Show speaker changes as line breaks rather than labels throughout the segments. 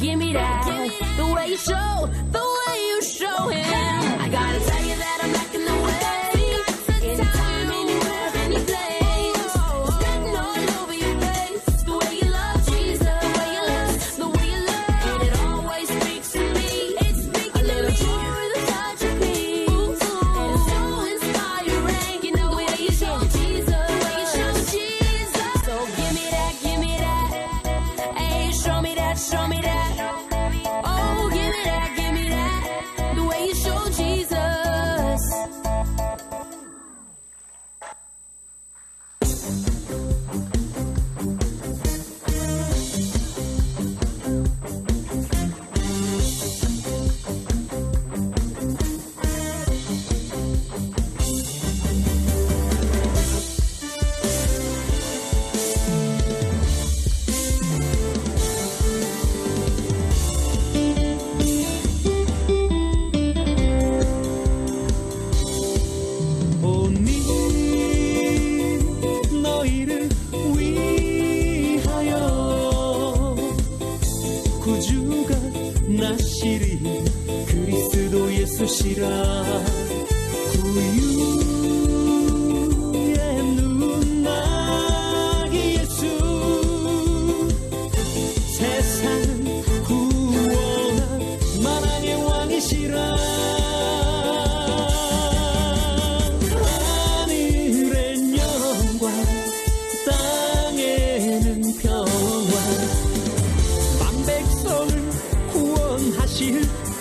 give me that. The way you show, the way you show him. I gotta tell you that I'm lacking the way. Anytime, anywhere, any place. Standing all over your face. The way you love Jesus, the way you love, the way you love. And it always speaks to me. It's speaking a little joy with a touch of peace. And it's so inspiring. You know the way you show Jesus, the way you show Jesus. So give me that, give me that. Hey, show me that, show me that. Oh, give me that, give me that. The way you show Jesus.
오니 너희를 위하여 구주가 나시리 그리스도 예수시라 구유의 눈나기 예수 세상을 구원한 만왕의 왕이시라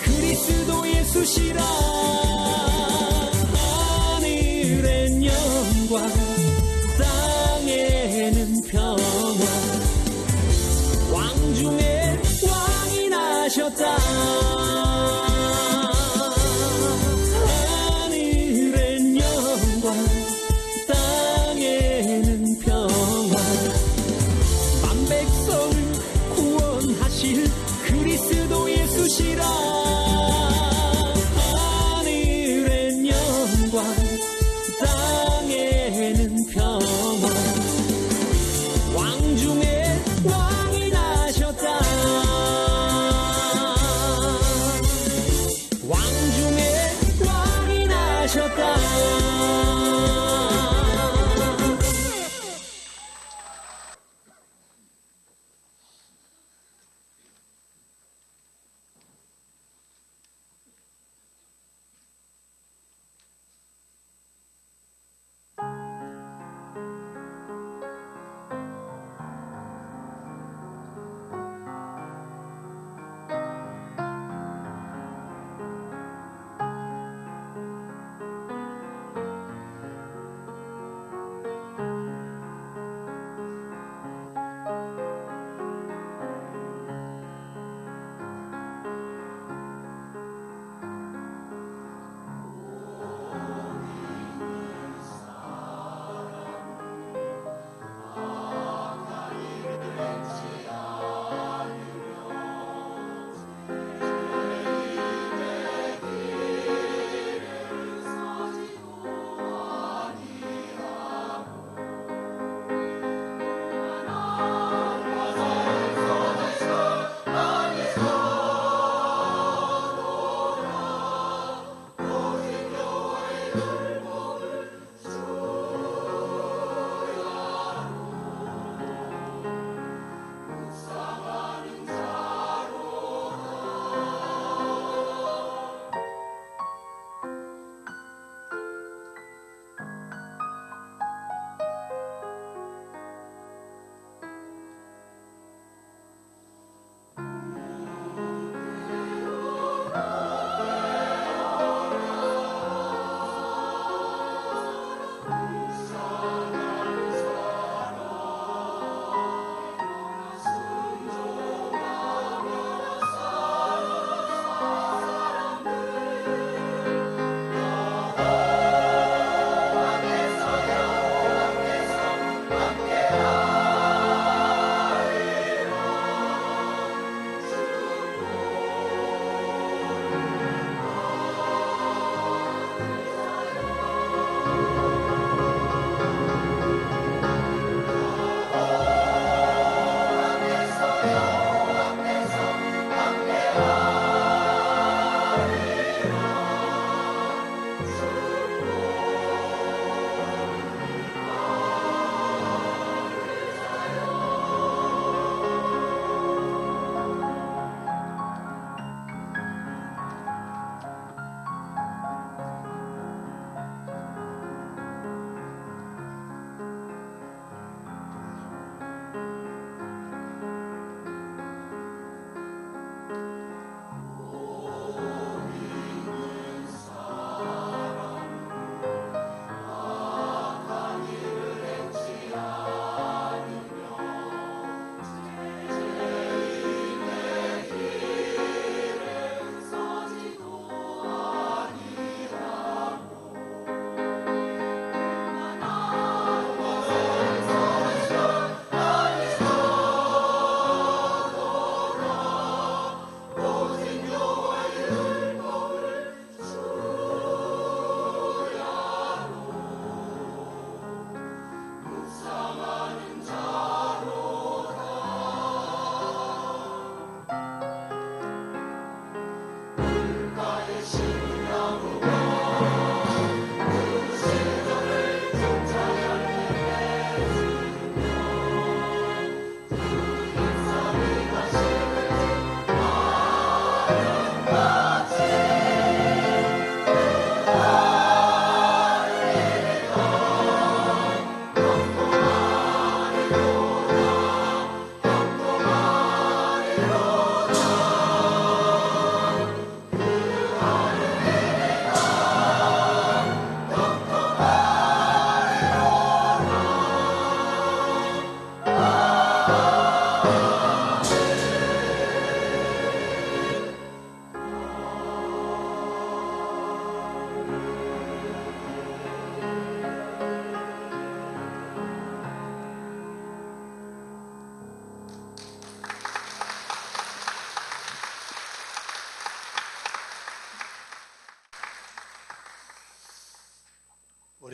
그리스도 예수시라 하늘엔 영광 땅에는 평화 왕중의 왕이 나셨다 하늘엔 영광 땅에는 평화 만백성을 구원하실 그리스도 예수시라 하늘엔 영광 땅에는 평화 왕중의 왕이 나셨다 왕중의 왕이 나셨다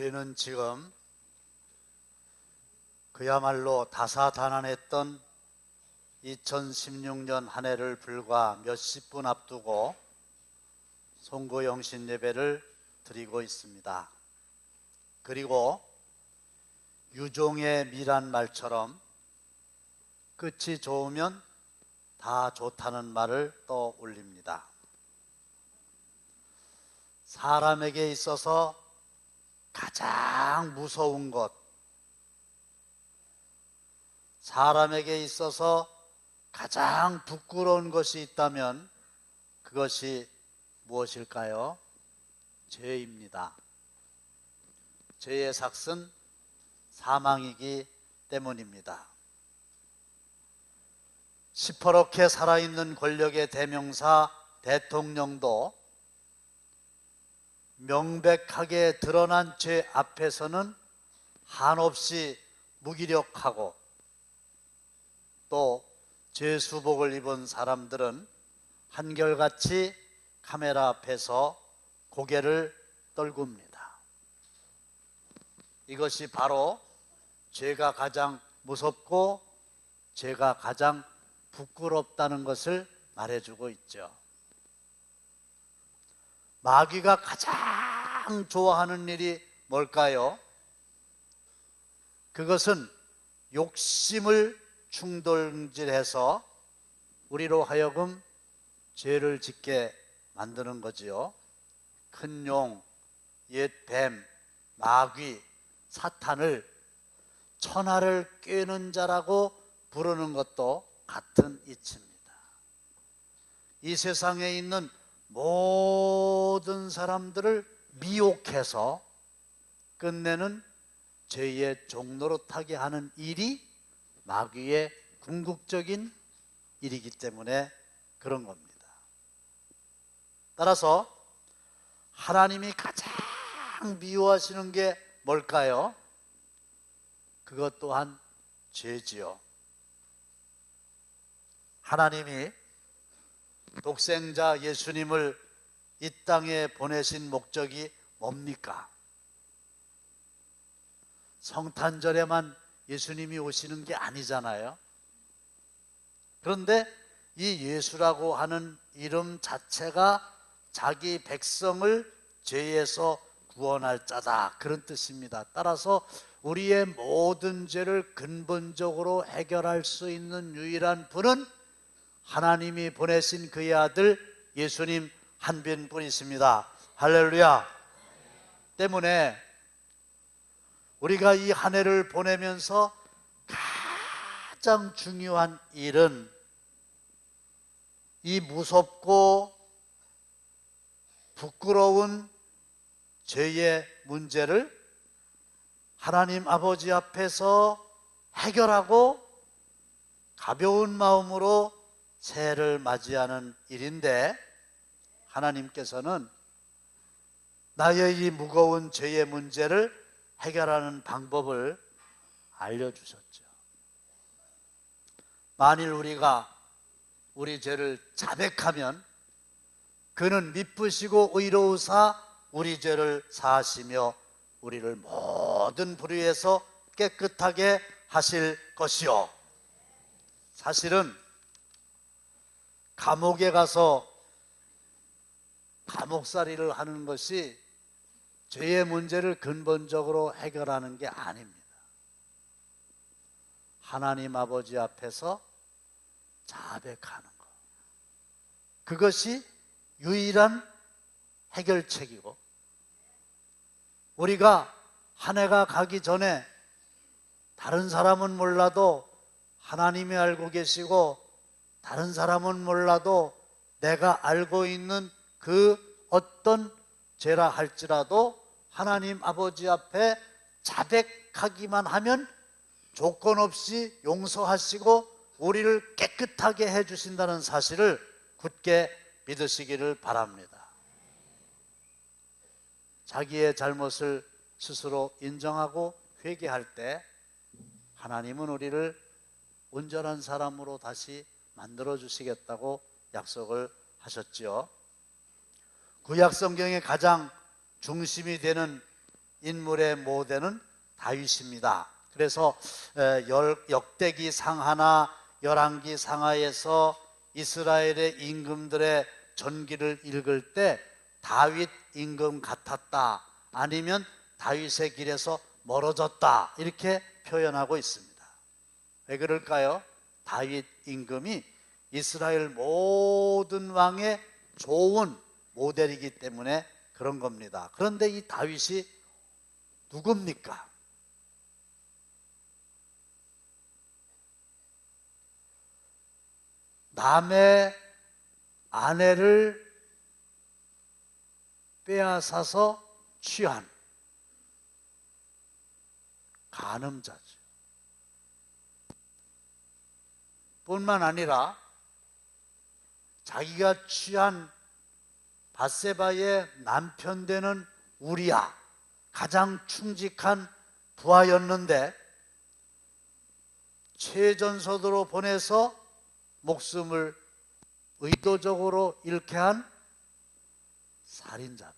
우리는 지금 그야말로 다사다난했던 2016년 한 해를 불과 몇십 분 앞두고 송구영신 예배를 드리고 있습니다. 그리고 유종의 미란 말처럼 끝이 좋으면 다 좋다는 말을 또 올립니다. 사람에게 있어서 가장 무서운 것, 사람에게 있어서 가장 부끄러운 것이 있다면 그것이 무엇일까요? 죄입니다. 죄의 삭은 사망이기 때문입니다. 시퍼렇게 살아있는 권력의 대명사 대통령도 명백하게 드러난 죄 앞에서는 한없이 무기력하고, 또 죄수복을 입은 사람들은 한결같이 카메라 앞에서 고개를 떨굽니다. 이것이 바로 죄가 가장 무섭고 죄가 가장 부끄럽다는 것을 말해주고 있죠. 마귀가 가장 좋아하는 일이 뭘까요? 그것은 욕심을 충동질해서 우리로 하여금 죄를 짓게 만드는 거지요. 큰 용, 옛 뱀, 마귀, 사탄을 천하를 꿰는 자라고 부르는 것도 같은 이치입니다. 이 세상에 있는 모든 사람들을 미혹해서 끝내는 죄의 종노릇하게 하는 일이 마귀의 궁극적인 일이기 때문에 그런 겁니다. 따라서 하나님이 가장 미워하시는 게 뭘까요? 그것 또한 죄지요. 하나님이 독생자 예수님을 이 땅에 보내신 목적이 뭡니까? 성탄절에만 예수님이 오시는 게 아니잖아요. 그런데 이 예수라고 하는 이름 자체가 자기 백성을 죄에서 구원할 자다, 그런 뜻입니다. 따라서 우리의 모든 죄를 근본적으로 해결할 수 있는 유일한 분은 하나님이 보내신 그의 아들 예수님 한 분뿐이십니다. 할렐루야. 때문에 우리가 이 한 해를 보내면서 가장 중요한 일은 이 무섭고 부끄러운 죄의 문제를 하나님 아버지 앞에서 해결하고 가벼운 마음으로 새해를 맞이하는 일인데, 하나님께서는 나의 이 무거운 죄의 문제를 해결하는 방법을 알려주셨죠. 만일 우리가 우리 죄를 자백하면 그는 미쁘시고 의로우사 우리 죄를 사하시며 우리를 모든 불의에서 깨끗하게 하실 것이요. 사실은 감옥에 가서 감옥살이를 하는 것이 죄의 문제를 근본적으로 해결하는 게 아닙니다. 하나님 아버지 앞에서 자백하는 것, 그것이 유일한 해결책이고, 우리가 한 해가 가기 전에 다른 사람은 몰라도 하나님이 알고 계시고, 다른 사람은 몰라도 내가 알고 있는 그 어떤 죄라 할지라도 하나님 아버지 앞에 자백하기만 하면 조건 없이 용서하시고 우리를 깨끗하게 해주신다는 사실을 굳게 믿으시기를 바랍니다. 자기의 잘못을 스스로 인정하고 회개할 때 하나님은 우리를 온전한 사람으로 다시 만들어 주시겠다고 약속을 하셨지요. 구약 성경의 가장 중심이 되는 인물의 모델은 다윗입니다. 그래서 역대기 상하나 열왕기 상하에서 이스라엘의 임금들의 전기를 읽을 때 다윗 임금 같았다, 아니면 다윗의 길에서 멀어졌다, 이렇게 표현하고 있습니다. 왜 그럴까요? 다윗 임금이 이스라엘 모든 왕의 좋은 모델이기 때문에 그런 겁니다. 그런데 이 다윗이 누굽니까? 남의 아내를 빼앗아서 취한 간음자죠. 뿐만 아니라 자기가 취한 밧세바의 남편 되는 우리야, 가장 충직한 부하였는데 최전소도로 보내서 목숨을 의도적으로 잃게 한 살인자입니다.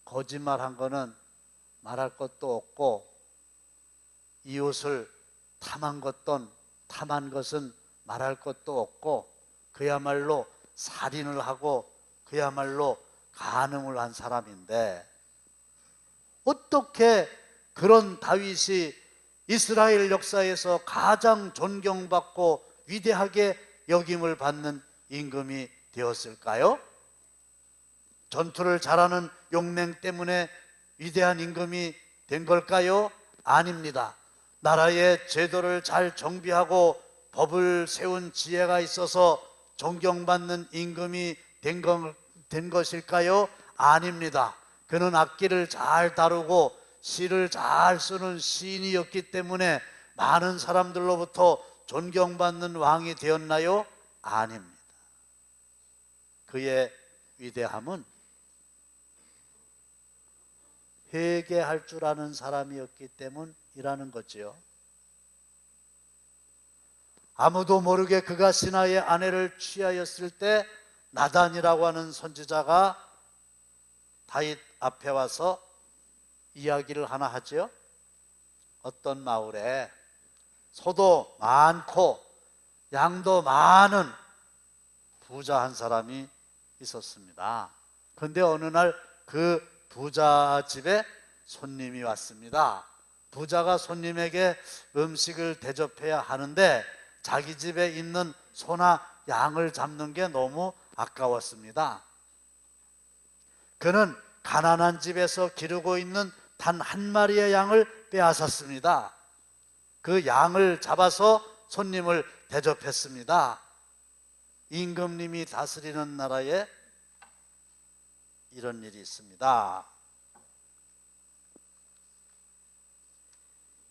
거짓말한 거는 말할 것도 없고, 이웃을 탐한 것은 말할 것도 없고, 그야말로 살인을 하고 그야말로 간음을 한 사람인데, 어떻게 그런 다윗이 이스라엘 역사에서 가장 존경받고 위대하게 여김을 받는 임금이 되었을까요? 전투를 잘하는 용맹 때문에 위대한 임금이 된 걸까요? 아닙니다. 나라의 제도를 잘 정비하고 법을 세운 지혜가 있어서 존경받는 임금이 된 것일까요? 아닙니다. 그는 악기를 잘 다루고 시를 잘 쓰는 시인이었기 때문에 많은 사람들로부터 존경받는 왕이 되었나요? 아닙니다. 그의 위대함은 회개할 줄 아는 사람이었기 때문이라는 거지요. 아무도 모르게 그가 신하의 아내를 취하였을 때 나단이라고 하는 선지자가 다윗 앞에 와서 이야기를 하나 하죠. 어떤 마을에 소도 많고 양도 많은 부자 한 사람이 있었습니다. 그런데 어느 날 그 부자 집에 손님이 왔습니다. 부자가 손님에게 음식을 대접해야 하는데 자기 집에 있는 소나 양을 잡는 게 너무 아까웠습니다. 그는 가난한 집에서 기르고 있는 단 한 마리의 양을 빼앗았습니다. 그 양을 잡아서 손님을 대접했습니다. 임금님이 다스리는 나라에 이런 일이 있습니다.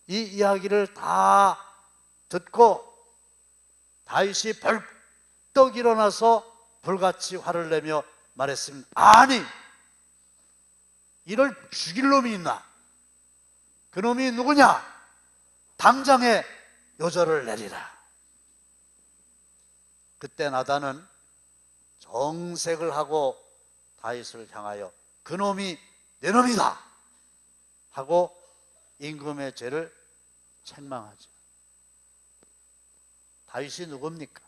이 이야기를 다 듣고 다윗이 벌떡 일어나서 불같이 화를 내며 말했습니다. 아니, 이를 죽일 놈이 있나? 그 놈이 누구냐? 당장에 요절을 내리라. 그때 나단은 정색을 하고 다윗을 향하여 그 놈이 내 놈이다 하고 임금의 죄를 책망하죠. 다윗이 누굽니까?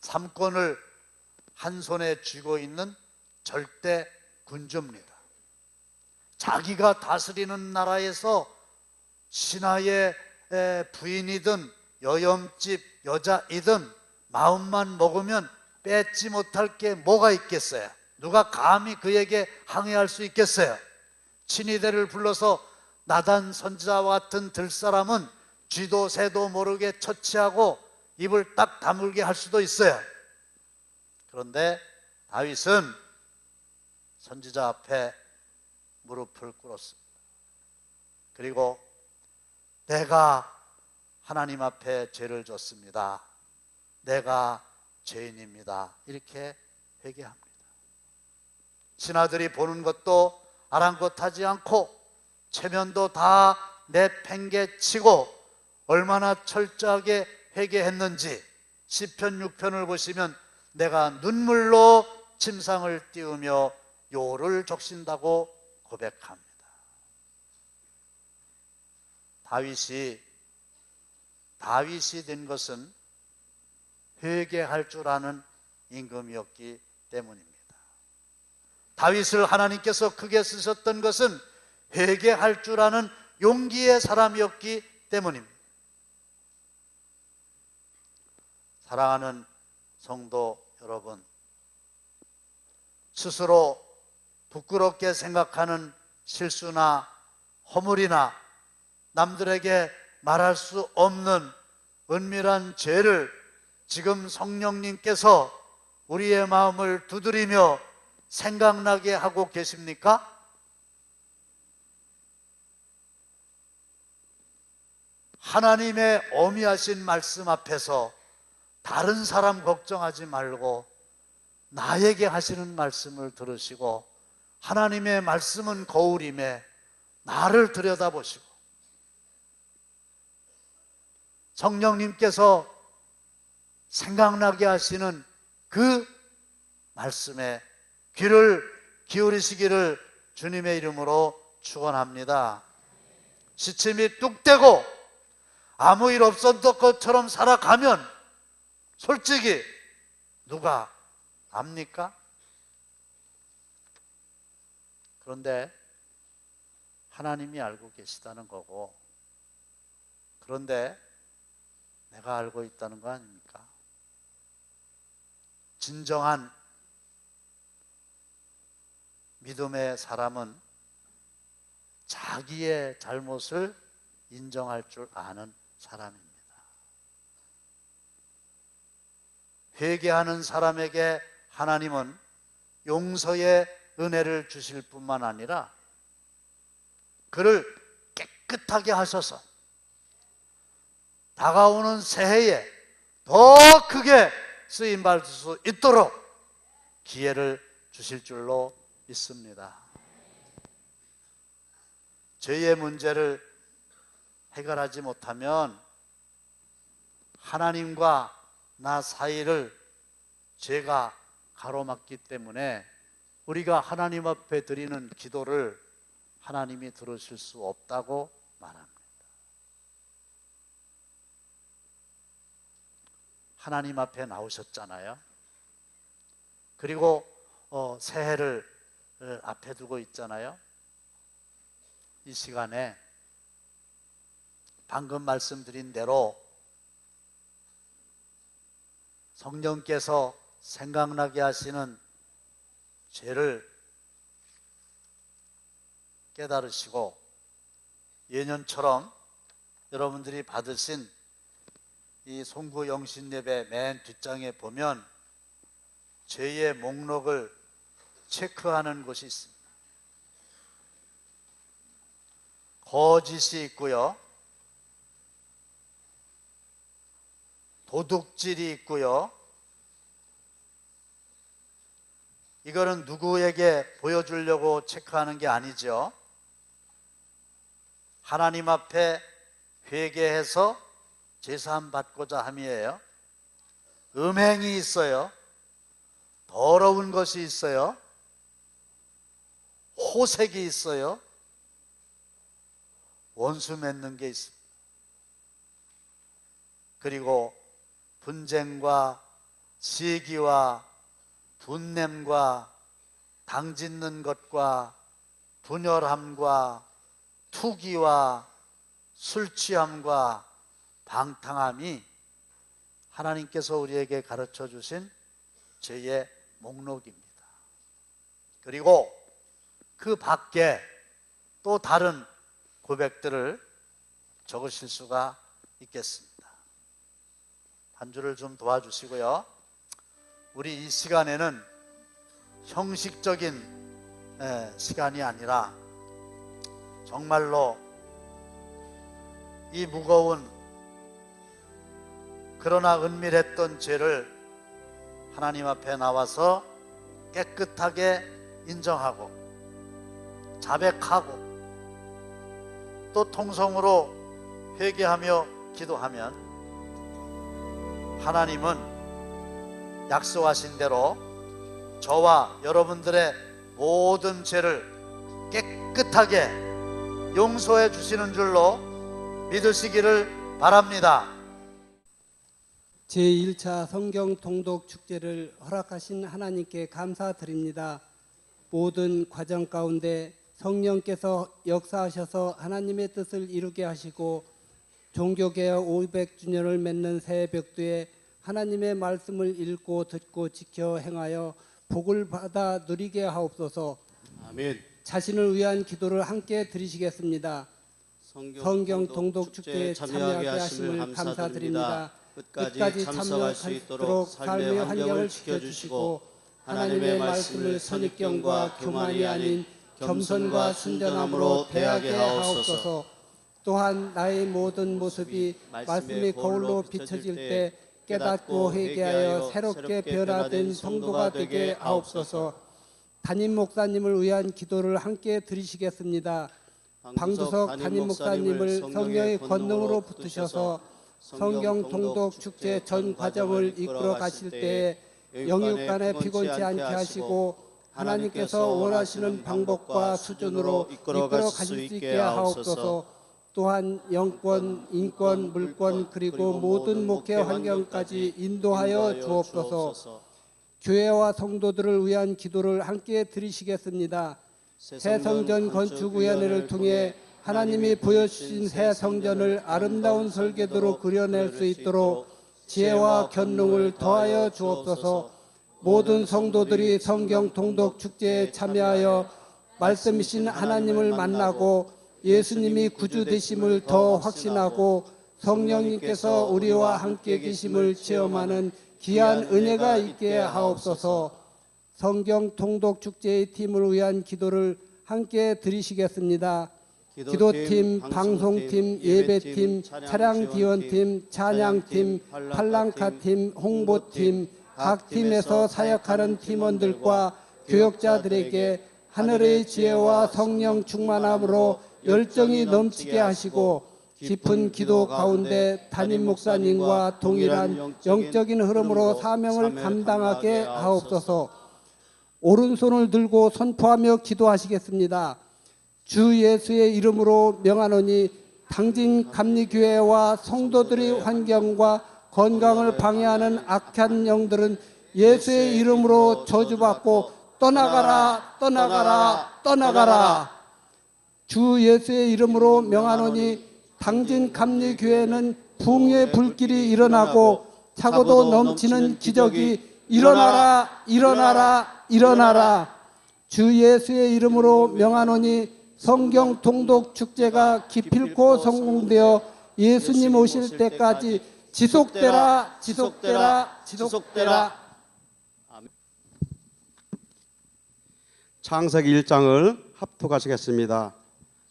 삼권을 한 손에 쥐고 있는 절대 군주입니다. 자기가 다스리는 나라에서 신하의 부인이든 여염집 여자이든 마음만 먹으면 뺏지 못할 게 뭐가 있겠어요? 누가 감히 그에게 항의할 수 있겠어요? 친위대를 불러서 나단 선지자와 같은 들사람은 쥐도 새도 모르게 처치하고 입을 딱 다물게 할 수도 있어요. 그런데 다윗은 선지자 앞에 무릎을 꿇었습니다. 그리고 내가 하나님 앞에 죄를 졌습니다. 내가 죄인입니다. 이렇게 회개합니다. 신하들이 보는 것도 아랑곳하지 않고 체면도 다 내팽개치고 얼마나 철저하게 회개했는지 시편 6편을 보시면 내가 눈물로 침상을 띄우며 요를 적신다고 고백합니다. 다윗이 된 것은 회개할 줄 아는 임금이었기 때문입니다. 다윗을 하나님께서 크게 쓰셨던 것은 회개할 줄 아는 용기의 사람이었기 때문입니다. 사랑하는 성도 여러분, 스스로 부끄럽게 생각하는 실수나 허물이나 남들에게 말할 수 없는 은밀한 죄를 지금 성령님께서 우리의 마음을 두드리며 생각나게 하고 계십니까? 하나님의 어미하신 말씀 앞에서 다른 사람 걱정하지 말고 나에게 하시는 말씀을 들으시고, 하나님의 말씀은 거울임에 나를 들여다보시고 성령님께서 생각나게 하시는 그 말씀에 귀를 기울이시기를 주님의 이름으로 축원합니다. 시침이 뚝 떼고 아무 일 없었던 것처럼 살아가면 솔직히 누가 압니까? 그런데 하나님이 알고 계시다는 거고, 그런데 내가 알고 있다는 거 아닙니까? 진정한 믿음의 사람은 자기의 잘못을 인정할 줄 아는 사람입니다. 회개하는 사람에게 하나님은 용서의 은혜를 주실 뿐만 아니라 그를 깨끗하게 하셔서 다가오는 새해에 더 크게 쓰임받을 수 있도록 기회를 주실 줄로 믿습니다. 죄의 문제를 해결하지 못하면 하나님과 나 사이를 죄가 가로막기 때문에 우리가 하나님 앞에 드리는 기도를 하나님이 들으실 수 없다고 말합니다. 하나님 앞에 나오셨잖아요. 그리고 새해를 앞에 두고 있잖아요. 이 시간에 방금 말씀드린 대로 성령께서 생각나게 하시는 죄를 깨달으시고, 예년처럼 여러분들이 받으신 이 송구 영신 예배 맨 뒷장에 보면 죄의 목록을 체크하는 곳이 있습니다. 거짓이 있고요, 도둑질이 있고요. 이거는 누구에게 보여주려고 체크하는 게 아니죠. 하나님 앞에 회개해서 제사함 받고자 함이에요. 음행이 있어요. 더러운 것이 있어요. 호색이 있어요. 원수 맺는 게 있습니다. 그리고 분쟁과 시기와 분냄과 당짓는 것과 분열함과 투기와 술취함과 방탕함이 하나님께서 우리에게 가르쳐 주신 죄의 목록입니다. 그리고 그 밖에 또 다른 고백들을 적으실 수가 있겠습니다. 한 줄을 좀 도와주시고요. 우리 이 시간에는 형식적인 시간이 아니라 정말로 이 무거운 그러나 은밀했던 죄를 하나님 앞에 나와서 깨끗하게 인정하고 자백하고 또 통성으로 회개하며 기도하면 하나님은 약속하신 대로 저와 여러분들의 모든 죄를 깨끗하게 용서해 주시는 줄로 믿으시기를 바랍니다.
제1차 성경 통독 축제를 허락하신 하나님께 감사드립니다. 모든 과정 가운데 성령께서 역사하셔서 하나님의 뜻을 이루게 하시고 종교개혁 500주년을 맺는 새벽도에 하나님의 말씀을 읽고 듣고 지켜 행하여 복을 받아 누리게 하옵소서.
아멘.
자신을 위한 기도를 함께 드리시겠습니다. 성경 통독 축제에 참여하게 하심을 감사드립니다. 끝까지 참여할 수 있도록 삶의 환경을 지켜주시고 하나님의 말씀을 선입견과 교만이 아닌 겸손과 순전함으로 대하게 하옵소서. 또한 나의 모든 모습이 말씀의 거울로 비춰질 때 깨닫고 회개하여 새롭게 변화된 성도가 되게 하옵소서. 담임 목사님을 위한 기도를 함께 드리시겠습니다. 방두석 담임 목사님을 성령의 권능으로 붙으셔서 성경 통독 축제 전 과정을 이끌어 가실 때에 영육 간에 피곤치 않게 하시고 하나님께서 원하시는 방법과 수준으로 이끌어 가실 수 있게 하옵소서. 또한 영권, 인권, 물권 그리고 모든 목회 환경까지 인도하여 주옵소서. 교회와 성도들을 위한 기도를 함께 드리시겠습니다. 새 성전 건축 위원회를 통해 하나님이 보여주신 새 성전을 아름다운 설계도로 그려낼 수 있도록 지혜와 견능을 더하여 주옵소서. 모든 성도들이 성경 통독 축제에 참여하여 말씀이신 하나님을 만나고 예수님이 구주 되심을 더 확신하고 성령님께서 우리와 함께 계심을 체험하는 귀한 은혜가 있게 하옵소서. 성경 통독 축제의 팀을 위한 기도를 함께 드리시겠습니다. 기도팀, 방송팀, 예배팀, 차량지원팀, 찬양팀, 팔랑카팀, 홍보팀, 각 팀에서 사역하는 팀원들과 교역자들에게 하늘의 지혜와 성령 충만함으로 열정이 넘치게 하시고 깊은 기도 가운데 담임 목사님과 동일한 영적인 흐름으로 사명을 감당하게 하옵소서. 오른손을 들고 선포하며 기도하시겠습니다. 주 예수의 이름으로 명하노니 당진 감리교회와 성도들의 환경과 건강을 방해하는 악한 영들은 예수의 이름으로 저주받고 떠나가라, 떠나가라, 떠나가라. 주 예수의 이름으로 명하노니 당진 감리교회는 붕의 불길이 일어나고 차고도 넘치는 기적이 일어나라, 일어나라, 일어나라. 주 예수의 이름으로 명하노니 성경 통독 축제가 기필코 성공되어 예수님 오실 때까지 지속되라, 지속되라, 지속되라.
창세기 1장을 합독하시겠습니다.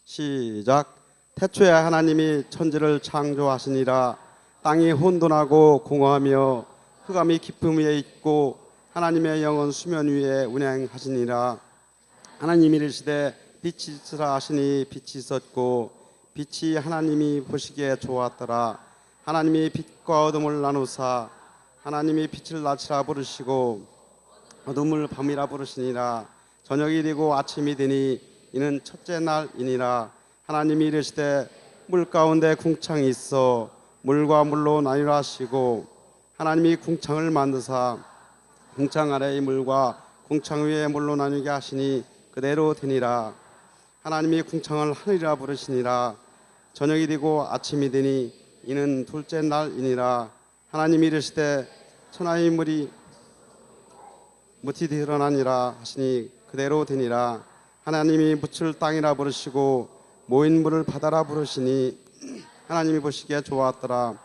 시작. 태초에 하나님이 천지를 창조하시니라. 땅이 혼돈하고 공허하며 흑암이 깊음 위에 있고 하나님의 영은 수면 위에 운행하시니라. 하나님이 이르시되 빛이 있으라 하시니 빛이 있었고 빛이 하나님이 보시기에 좋았더라. 하나님이 빛과 어둠을 나누사 하나님이 빛을 낮이라 부르시고 어둠을 밤이라 부르시니라. 저녁이 되고 아침이 되니 이는 첫째 날이니라. 하나님이 이르시되 물 가운데 궁창이 있어 물과 물로 나뉘라 하시고 하나님이 궁창을 만드사 궁창 아래의 물과 궁창 위의 물로 나뉘게 하시니 그대로 되니라. 하나님이 궁창을 하늘이라 부르시니라. 저녁이 되고 아침이 되니 이는 둘째 날이니라. 하나님이 이르시되 천하의 물이 무티 드러나니라 하시니 그대로 되니라. 하나님이 묻을 땅이라 부르시고 모인 물을 바다라 부르시니 하나님이 보시기에 좋았더라.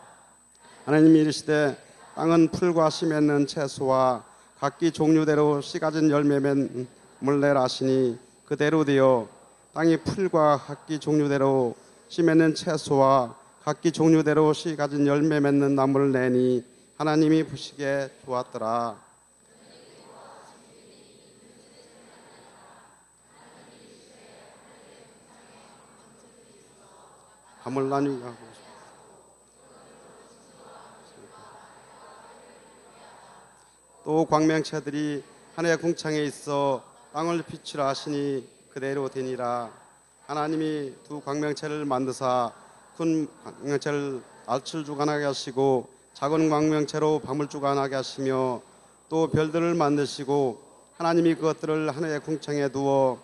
하나님이 이르시되 땅은 풀과 씨 맺는 채소와 각기 종류대로 씨 가진 열매 맺는 물내라 하시니 그대로 되어 땅이 풀과 각기 종류대로 씨 맺는 채소와 각기 종류대로 씨 가진 열매 맺는 나무를 내니 하나님이 보시기에 좋았더라. 밤을 나누게 하고 또 광명체들이 하늘의 궁창에 있어 땅을 빛이라 하시니 그대로 되니라. 하나님이 두 광명체를 만드사 큰 광명체를 날을 주관하게 하시고 작은 광명체로 밤을 주관하게 하시며 또 별들을 만드시고 하나님이 그것들을 하늘의 궁창에 두어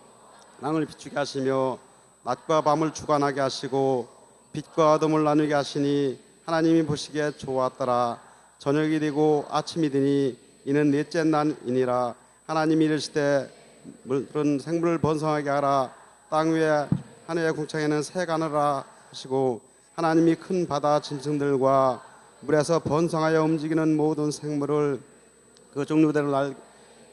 땅을 비추게 하시며 낮과 밤을 주관하게 하시고 빛과 어둠을 나누게 하시니 하나님이 보시기에 좋았더라. 저녁이 되고 아침이 되니 이는 넷째 날이니라. 하나님이 이르시되 물은 생물을 번성하게 하라. 땅 위에 하늘의 궁창에는 새가 나라 하시고 하나님이 큰 바다 짐승들과 물에서 번성하여 움직이는 모든 생물을 그 종류대로 날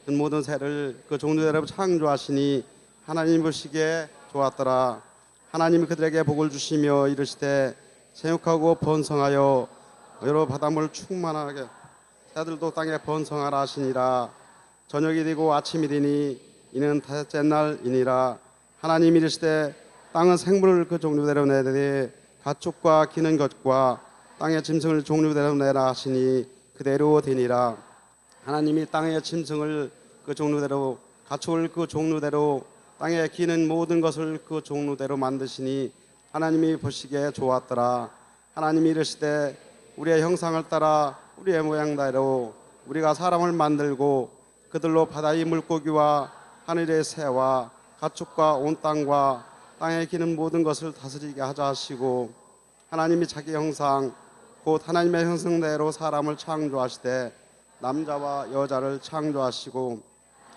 모든 새를 그 종류대로 창조하시니 하나님 보시기에 좋았더라. 하나님이 그들에게 복을 주시며 이르시되 생육하고 번성하여 여러 바닷물 충만하게 새들도 땅에 번성하라 하시니라. 저녁이 되고 아침이 되니 이는 다섯째 날이니라. 하나님이 이르시되 땅은 생물을 그 종류대로 내되 가축과 기는 것과 땅의 짐승을 종류대로 내라 하시니 그대로 되니라. 하나님이 땅의 짐승을 그 종류대로 가축을 그 종류대로 땅에 기는 모든 것을 그 종류대로 만드시니 하나님이 보시기에 좋았더라. 하나님이 이르시되 우리의 형상을 따라 우리의 모양대로 우리가 사람을 만들고 그들로 바다의 물고기와 하늘의 새와 가축과 온 땅과 땅에 기는 모든 것을 다스리게 하자 하시고 하나님이 자기 형상 곧 하나님의 형상대로 사람을 창조하시되 남자와 여자를 창조하시고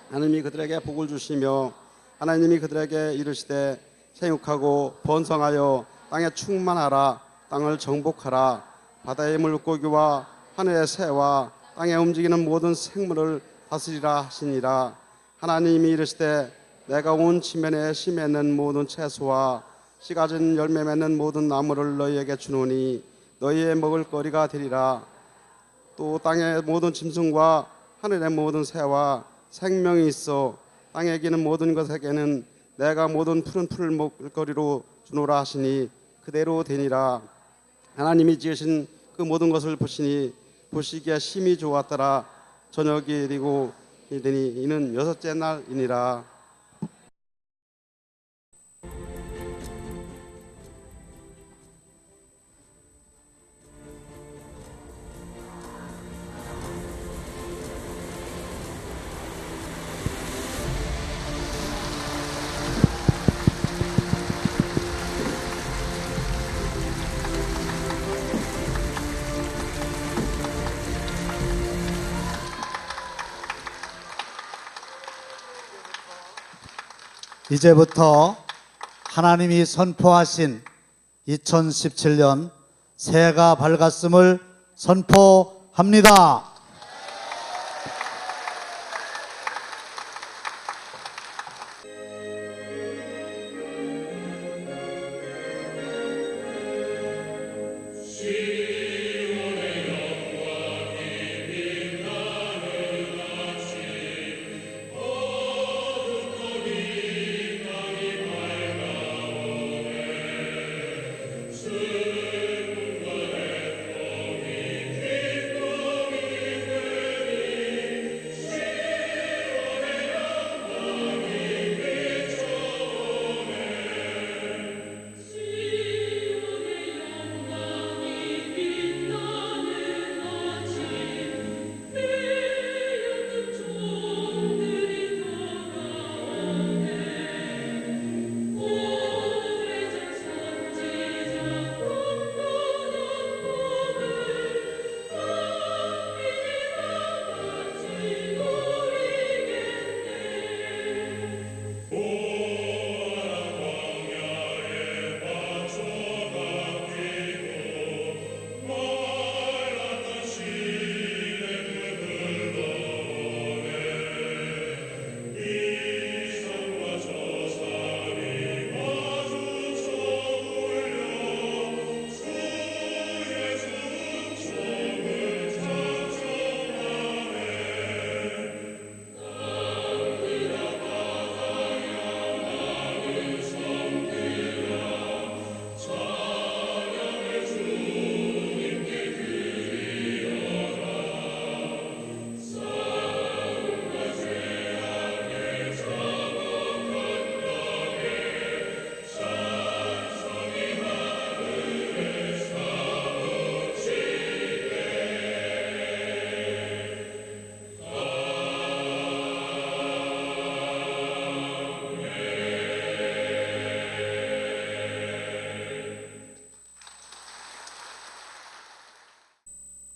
하나님이 그들에게 복을 주시며 하나님이 그들에게 이르시되 생육하고 번성하여 땅에 충만하라. 땅을 정복하라. 바다의 물고기와 하늘의 새와 땅에 움직이는 모든 생물을 다스리라 하시니라. 하나님이 이르시되 내가 온 지면에 씨 맺는 모든 채소와 씨 가진 열매 맺는 모든 나무를 너희에게 주노니 너희의 먹을 거리가 되리라. 또 땅의 모든 짐승과 하늘의 모든 새와 생명이 있어 땅에 기는 모든 것에게는 내가 모든 푸른 풀을 먹을 거리로 주노라 하시니 그대로 되니라. 하나님이 지으신 그 모든 것을 보시니 보시기에 심히 좋았더라. 저녁이 되고 이르니 이는 여섯째 날이니라.
이제부터 하나님이 선포하신 2017년 새해가 밝았음을 선포합니다.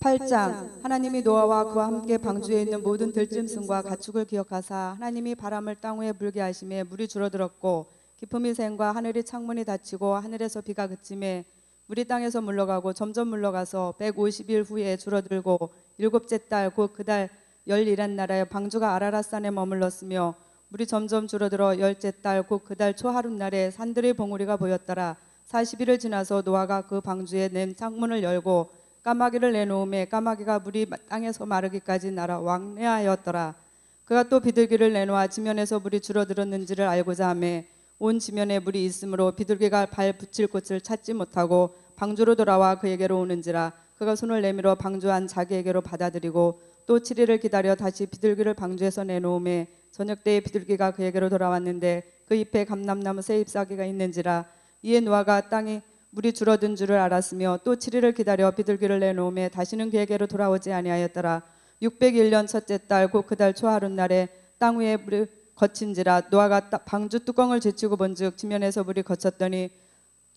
8장 하나님이 노아와 그와 함께 방주에 있는 모든 들짐승과 가축을 기억하사 하나님이 바람을 땅 위에 불게 하심에 물이 줄어들었고 기품이 샘과 하늘이 창문이 닫히고 하늘에서 비가 그침에 물이 땅에서 물러가고 점점 물러가서 150일 후에 줄어들고 일곱째 달 곧 그 달 열일한 날에 방주가 아라랏산에 머물렀으며 물이 점점 줄어들어 열째 달 곧 그 달 초하룻날에 산들의 봉우리가 보였더라. 40일을 지나서 노아가 그 방주에 낸 창문을 열고 까마귀를 내놓음에 까마귀가 물이 땅에서 마르기까지 날아 왕래하였더라. 그가 또 비둘기를 내놓아 지면에서 물이 줄어들었는지를 알고자 하매 온 지면에 물이 있으므로 비둘기가 발 붙일 곳을 찾지 못하고 방주로 돌아와 그에게로 오는지라. 그가 손을 내밀어 방주 안 자기에게로 받아들이고 또 7일을 기다려 다시 비둘기를 방주에서 내놓음에 저녁 때에 비둘기가 그에게로 돌아왔는데 그 잎에 감람나무 새 잎사귀가 있는지라. 이에 노아가 땅에 물이 줄어든 줄을 알았으며 또 7일을 기다려 비둘기를 내놓음에 다시는 그에게로 돌아오지 아니하였더라. 601년 첫째 달 곧 그 달 초하룻날에 땅 위에 물이 거친지라. 노아가 방주 뚜껑을 제치고 본즉 지면에서 물이 거쳤더니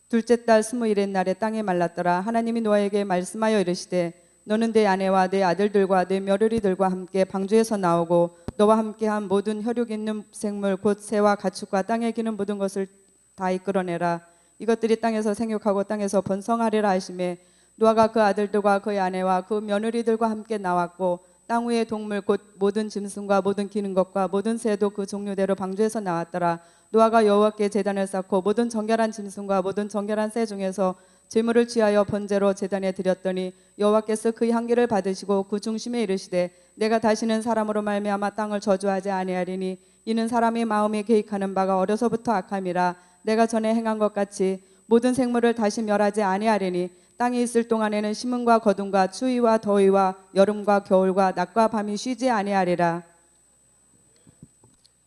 둘째 달 21일 날에 땅이 말랐더라. 하나님이 노아에게 말씀하여 이르시되 너는 내 아내와 내 아들들과 내 며느리들과 함께 방주에서 나오고 너와 함께한 모든 혈육 있는 생물 곧 새와 가축과 땅에 기는 모든 것을 다 이끌어내라. 이것들이 땅에서 생육하고 땅에서 번성하리라 하시매 노아가 그 아들들과 그의 아내와 그 며느리들과 함께 나왔고 땅 위의 동물 곧 모든 짐승과 모든 기는 것과 모든 새도 그 종류대로 방주에서 나왔더라. 노아가 여호와께 제단을 쌓고 모든 정결한 짐승과 모든 정결한 새 중에서 제물을 취하여 번제로 제단에 드렸더니 여호와께서 그의 향기를 받으시고 그 중심에 이르시되 내가 다시는 사람으로 말미암아 땅을 저주하지 아니하리니 이는 사람의 마음에 계획하는 바가 어려서부터 악함이라. 내가 전에 행한 것 같이 모든 생물을 다시 멸하지 아니하리니 땅에 있을 동안에는 심음과 거둠과 추위와 더위와 여름과 겨울과 낮과 밤이 쉬지 아니하리라.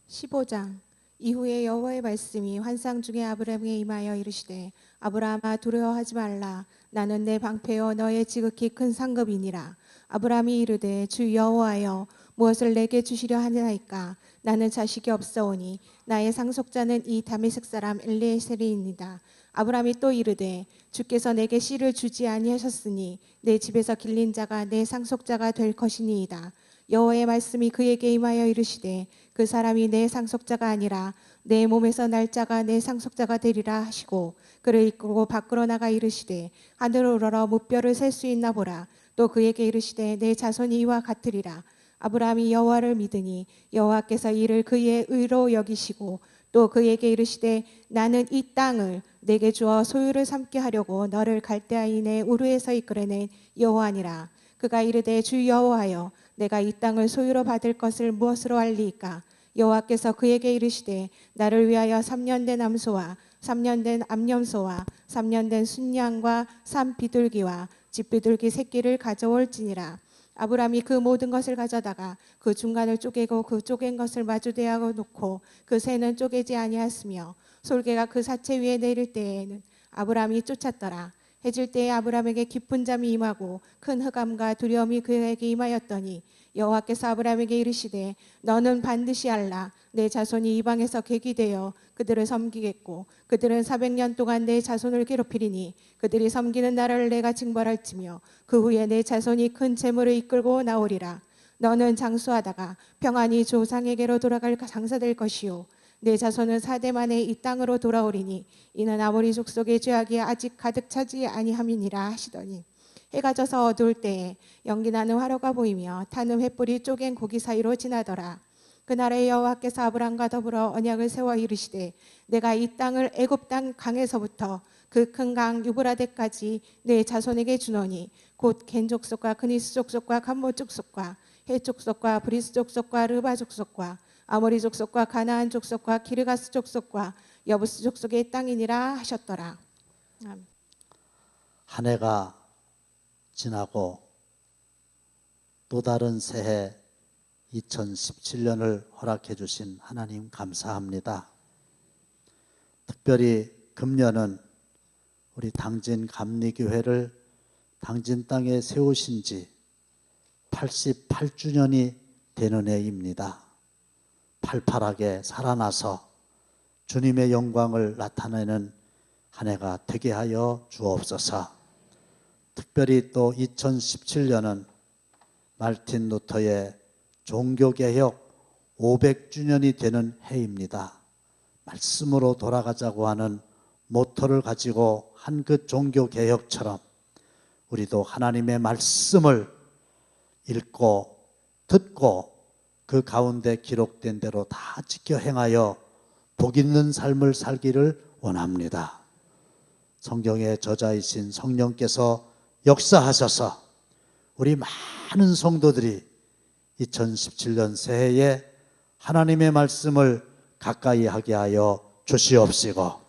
15장 이후에 여호와의 말씀이 환상 중에 아브라함에게 임하여 이르시되 아브라함아 두려워하지 말라. 나는 내 방패요 너의 지극히 큰 상급이니라. 아브라함이 이르되 주 여호와여 무엇을 내게 주시려 하나이까. 나는 자식이 없사오니 나의 상속자는 이 다메섹 사람 엘리에셀이니이다. 아브라함이 또 이르되 주께서 내게 씨를 주지 아니하셨으니 내 집에서 길린 자가 내 상속자가 될 것이니이다. 여호와의 말씀이 그에게 임하여 이르시되 그 사람이 내 상속자가 아니라 내 몸에서 날 자가 내 상속자가 되리라 하시고 그를 이끌고 밖으로 나가 이르시되 하늘을 우러러 무뼈를 셀 수 있나 보라. 또 그에게 이르시되 내 자손이 이와 같으리라. 아브라함이 여호와를 믿으니 여호와께서 이를 그의 의로 여기시고 또 그에게 이르시되 나는 이 땅을 내게 주어 소유를 삼게 하려고 너를 갈대아인의 우르에서 이끌어낸 여호와니라. 그가 이르되 주 여호와여 내가 이 땅을 소유로 받을 것을 무엇으로 알리이까. 여호와께서 그에게 이르시되 나를 위하여 3년 된 암소와 3년 된 암염소와 3년 된 순양과 3비둘기와 집비둘기 새끼를 가져올지니라. 아브라함이 그 모든 것을 가져다가 그 중간을 쪼개고 그 쪼갠 것을 마주 대하고 놓고 그 새는 쪼개지 아니하였으며 솔개가 그 사체 위에 내릴 때에는 아브라함이 쫓았더라. 해질 때에 아브라함에게 깊은 잠이 임하고 큰 흑암과 두려움이 그에게 임하였더니 여호와께서 아브라함에게 이르시되 너는 반드시 알라. 내 자손이 이방에서 객이 되어 그들을 섬기겠고 그들은 400년 동안 내 자손을 괴롭히리니 그들이 섬기는 나라를 내가 징벌할지며 그 후에 내 자손이 큰 재물을 이끌고 나오리라. 너는 장수하다가 평안히 조상에게로 돌아갈 장사될 것이요 내 자손은 4대 만에 이 땅으로 돌아오리니 이는 아모리 족속의 죄악이 아직 가득 차지 아니함이니라 하시더니 해가 져서 어두울 때에 연기나는 화로가 보이며 타는 횃불이 쪼갠 고기 사이로 지나더라. 그날에 여호와께서 아브람과 더불어 언약을 세워 이르시되 내가 이 땅을 애굽 땅 강에서부터 그 큰 강 유브라데까지 내 자손에게 주노니 곧 겐 족속과 그니스 족속과 감모 족속과 헷 족속과 브리스 족속과 르바 족속과 아모리 족속과 가나안 족속과 기르가스 족속과 여부스 족속의 땅이니라 하셨더라.
한 해가 지나고 또 다른 새해 2017년을 허락해 주신 하나님 감사합니다. 특별히 금년은 우리 당진 감리교회를 당진 땅에 세우신 지 88주년이 되는 해입니다. 팔팔하게 살아나서 주님의 영광을 나타내는 한 해가 되게 하여 주옵소서. 특별히 또 2017년은 말틴 루터의 종교개혁 500주년이 되는 해입니다. 말씀으로 돌아가자고 하는 모토를 가지고 한 그 종교개혁처럼 우리도 하나님의 말씀을 읽고 듣고 그 가운데 기록된 대로 다 지켜 행하여 복 있는 삶을 살기를 원합니다. 성경의 저자이신 성령께서 역사하셔서 우리 많은 성도들이 2017년 새해에 하나님의 말씀을 가까이 하게 하여 주시옵시고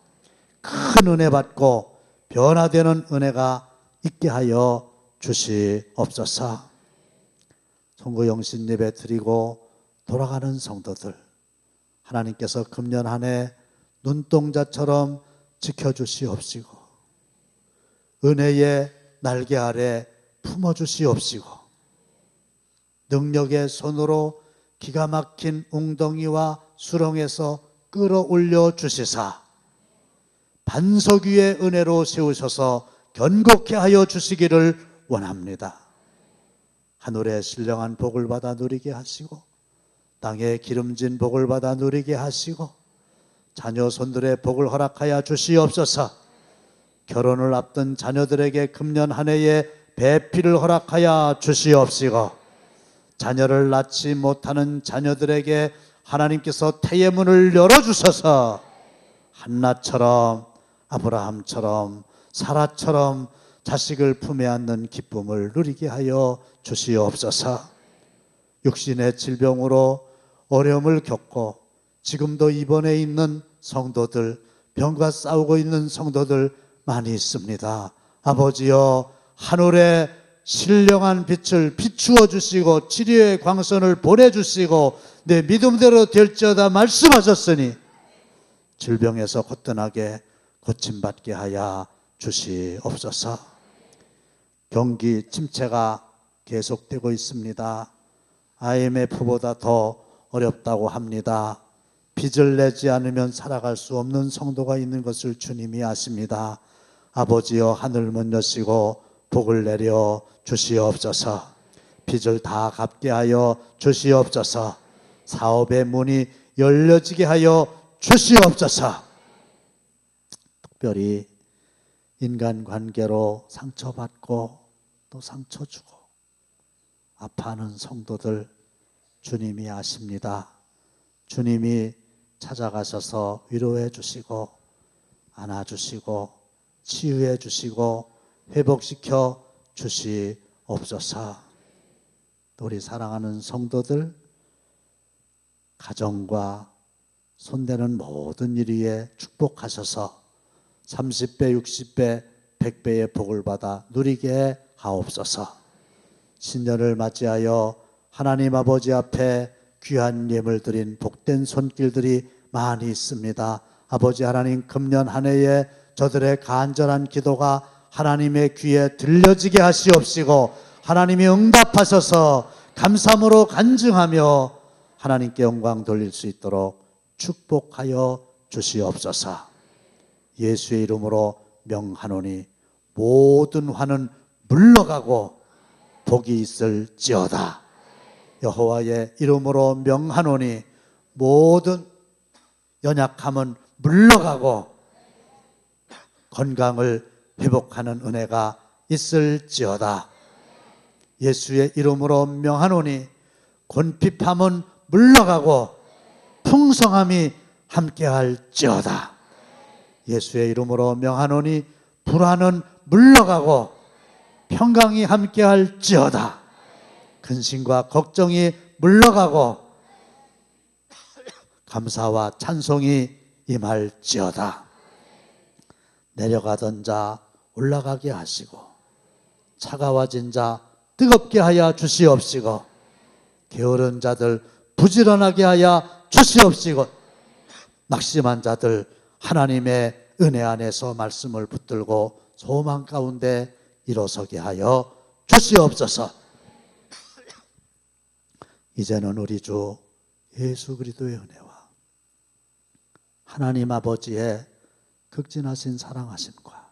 큰 은혜 받고 변화되는 은혜가 있게 하여 주시옵소서. 송구영신 예배 드리고 돌아가는 성도들 하나님께서 금년 한 해 눈동자처럼 지켜주시옵시고 은혜의 날개 아래 품어주시옵시고 능력의 손으로 기가 막힌 웅덩이와 수렁에서 끌어올려 주시사 반석 위에 은혜로 세우셔서 견고케 하여 주시기를 원합니다. 하늘의 신령한 복을 받아 누리게 하시고 땅에 기름진 복을 받아 누리게 하시고 자녀 손들의 복을 허락하여 주시옵소서. 결혼을 앞둔 자녀들에게 금년 한 해에 배필을 허락하여 주시옵시고 자녀를 낳지 못하는 자녀들에게 하나님께서 태의 문을 열어주셔서 한나처럼 아브라함처럼 사라처럼 자식을 품에 안는 기쁨을 누리게 하여 주시옵소서. 육신의 질병으로 어려움을 겪고 지금도 입원해 있는 성도들, 병과 싸우고 있는 성도들 많이 있습니다. 아버지여 하늘의 신령한 빛을 비추어 주시고 치료의 광선을 보내주시고 내 믿음대로 될지어다 말씀하셨으니 질병에서 거뜬하게 고침받게 하여 주시옵소서. 경기 침체가 계속되고 있습니다. IMF보다 더 어렵다고 합니다. 빚을 내지 않으면 살아갈 수 없는 성도가 있는 것을 주님이 아십니다. 아버지여 하늘 문 여시고 복을 내려 주시옵소서. 빚을 다 갚게 하여 주시옵소서. 사업의 문이 열려지게 하여 주시옵소서. 특별히 인간관계로 상처받고 또 상처 주고 아파하는 성도들 주님이 아십니다. 주님이 찾아가셔서 위로해 주시고 안아주시고 치유해 주시고 회복시켜 주시옵소서. 우리 사랑하는 성도들 가정과 손대는 모든 일 위에 축복하셔서 30배, 60배, 100배의 복을 받아 누리게 하옵소서. 신년을 맞이하여 하나님 아버지 앞에 귀한 예물 드린 복된 손길들이 많이 있습니다. 아버지 하나님 금년 한 해에 저들의 간절한 기도가 하나님의 귀에 들려지게 하시옵시고 하나님이 응답하셔서 감사함으로 간증하며 하나님께 영광 돌릴 수 있도록 축복하여 주시옵소서. 예수의 이름으로 명하노니 모든 화는 물러가고 복이 있을지어다. 여호와의 이름으로 명하노니 모든 연약함은 물러가고 건강을 회복하는 은혜가 있을지어다. 예수의 이름으로 명하노니 곤핍함은 물러가고 풍성함이 함께할지어다. 예수의 이름으로 명하노니 불안은 물러가고 평강이 함께할지어다. 근심과 걱정이 물러가고 감사와 찬송이 임할지어다. 내려가던 자 올라가게 하시고 차가워진 자 뜨겁게 하여 주시옵시고 게으른 자들 부지런하게 하여 주시옵시고 낙심한 자들 하나님의 은혜 안에서 말씀을 붙들고 소망 가운데 일어서게 하여 주시옵소서. 이제는 우리 주 예수 그리스도의 은혜와 하나님 아버지의 극진하신 사랑하심과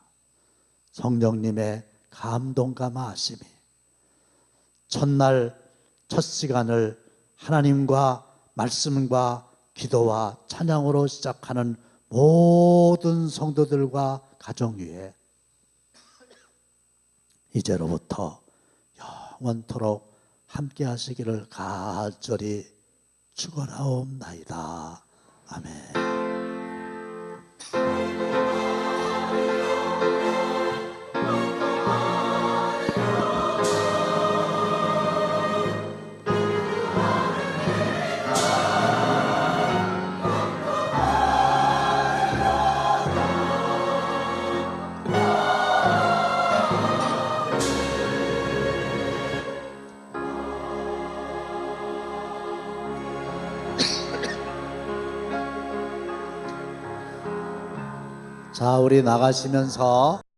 성령님의 감동과 마심이 첫날 첫 시간을 하나님과 말씀과 기도와 찬양으로 시작하는 모든 성도들과 가정 위에 이제로부터 영원토록 함께 하시기를 간절히 축원하옵나이다. 아멘. 자, 우리 나가시면서